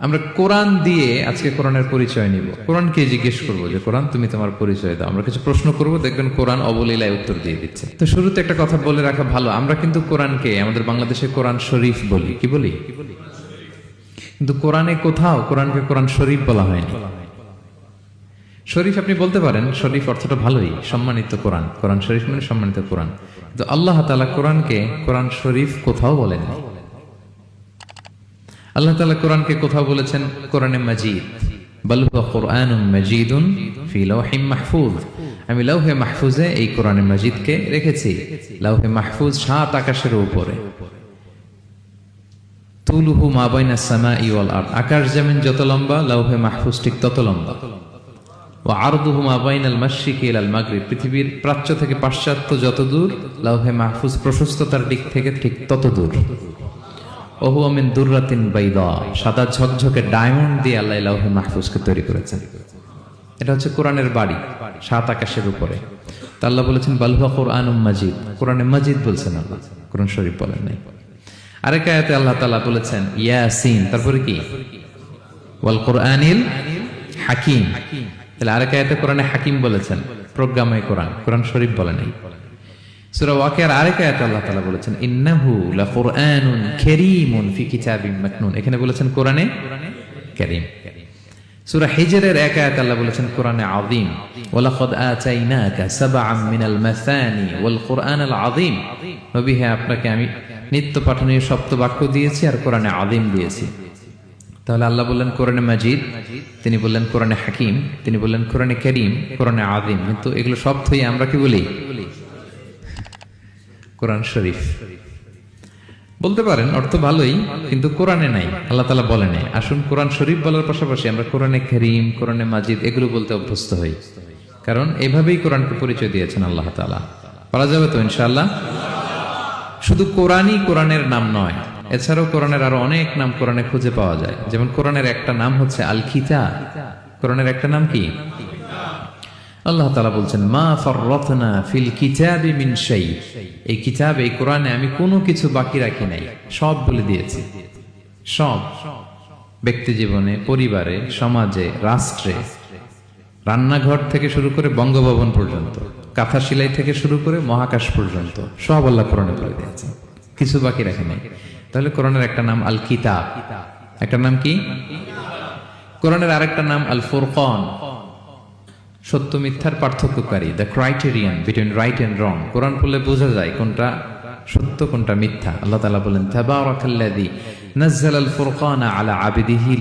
আমরা কোরআন দিয়ে আজকে কোরআনের পরিচয় নিব। কোরআনকে জিজ্ঞেস করবো যে কোরআন তুমি তোমার পরিচয় দাও। আমরা কিছু প্রশ্ন করব, দেখবেন কোরআন অবলীলায় উত্তর দিয়ে দিচ্ছে। তো শুরুতে একটা কথা বলে রাখা ভালো, আমরা কিন্তু কোরআনকে আমাদের বাংলাদেশে কোরআন শরীফ বলি। কি বলি? কিন্তু কোরআনে কোথাও কোরআনকে কোরআন শরীফ বলা হয়নি। শরীফ আপনি বলতে পারেন, শরীফ অর্থটা ভালোই, সম্মানিত কোরআন। কোরআন শরীফ মানে সম্মানিত কোরআন। কিন্তু আল্লাহ তাআলা কোরআনকে কোরআন শরীফ কোথাও বলেননি। আল্লাহ তাআলা কোরআনকে কোথাও বলেছেন কোরআনে মাজিদ, বাল হুয়া কুরআনুম মাজিদুন ফি লাওহিম মাহফুজ। আমি লাওহে মাহফুজে এই কোরআনে মাজিদকে রেখেছি। লাওহে মাহফুজ 7 আকাশের উপরে। তুলুহু মা বাইনাস সামাই ওয়াল আরদ, আকাশ জমিন যত লম্বা লাওহে মাহফুজ ঠিক তত লম্বা। ওয়া আরদুহু মা বাইনাল মাশরিকি ইলাল মাগরিব, পৃথিবীর প্রাচ্য থেকে পাশ্চাত্য যত দূর, লাওহে মাহফুজ প্রশস্ততার দিক থেকে ঠিক তত দূর। ওহু মিন দুররাতিন বাইদা, সাদা ঝকঝকে ডায়মন্ড দিয়ে আল্লাহ লাওহে মাহফুজকে তৈরি করেছেন। এটা হচ্ছে কোরআনের বাড়ি 7 আকাশের উপরে। তা আল্লাহ বলেছেন বাল হুয়া কুরআনুম মাজিদ, কোরআনে মাজিদ বলছেন আল্লাহ, কোরআন শরীফ বলেন নাই। আরেক আয়াতে আল্লাহ তাআলা বলেছেন ইয়াসিন, তারপরে কি? ওয়াল কুরআনিল হাকিম। তাহলে আরেক আয়াতে কোরআনে হাকিম বলেছেন, প্রজ্ঞাময় কোরআন, কোরআন শরীফ বলেন নাই। সূরা ওয়াকিয়ার আরেক আয়াতে আল্লাহ তাআলা বলেছেন ইন্নাহু লাকুরআনুন কারীমুন ফি কিতাবিম মাকনুন, এখানে বলেছেন কোরআনে কারীম। সূরা হিজরের এক আয়াতে আল্লাহ বলেছেন কোরআনে আযীম, ওয়ালাকাদ আতাইনাকা সাবআম মিনাল মাসানি ওয়াল কুরআনাল আযীম। নবী হে, আপনাকে আমি নিত্য পাঠনীয় সপ্তবাক্য দিয়েছি আর কোরআনে আযীম দিয়েছি। তাহলে আল্লাহ বললেন কোরআনে মাজিদ, তিনি বললেন কোরআনে হাকিম, তিনি বললেন কোরআনে কারীম, কোরআনে আযীম। কিন্তু এগুলো সব থেকে আমরা কি বলি? কোরআন শরীফ বলতে পারেন, অর্থ ভালোই, কিন্তু কোরআনে নাই, আল্লাহ তাআলা বলেন নাই। আসুন কোরআন শরীফ বলার পাশাপাশি আমরা কোরআনে কারীম, কোরআনে মাজিদ এগুলো বলতে অভ্যস্ত হই, কারণ এভাবেই কোরআনকে পরিচয় দিয়েছেন আল্লাহ তাআলা। পারা যাবে তো ইনশাআল্লাহ? শুধু কোরআনই কোরআনের নাম নয়, এছাড়াও কোরআনের আরো অনেক নাম কোরআনে খুঁজে পাওয়া যায়। যেমন কোরআনের একটা নাম হচ্ছে আল কিতাব। কোরআনের একটা নাম কি? আল্লাহ তাআলা বলছেন মা ফাররাতনা ফিল কিতাবি মিন শাই, এই কিতাব, এই কোরআনে আমি কোনো কিছু বাকি রাখি নাই, সব বলে দিয়েছি। সব, ব্যক্তি জীবনে, পরিবারে, সমাজে, রাষ্ট্রে, রান্নাঘর থেকে শুরু করে বঙ্গভবন পর্যন্ত, কাঁথা সেলাই থেকে শুরু করে মহাকাশ পর্যন্ত সব আল্লাহ কোরআনে বলে দিয়েছেন, কিছু বাকি রাখি নাই। তাহলে কোরআনের একটা নাম আল কিতাব, একটা নাম কি? কোরআনের আরেকটা নাম আল ফুরকান, সত্য মিথ্যার পার্থক্যকারী, the criterion between right and wrong. Quran পড়লে বোঝা যায় কোনটা সত্য কোনটা মিথ্যা। আল্লাহ তাআলা বলেন তাবারাকাল্লাযী নাযালাল ফুরকানা আলা আবদিহি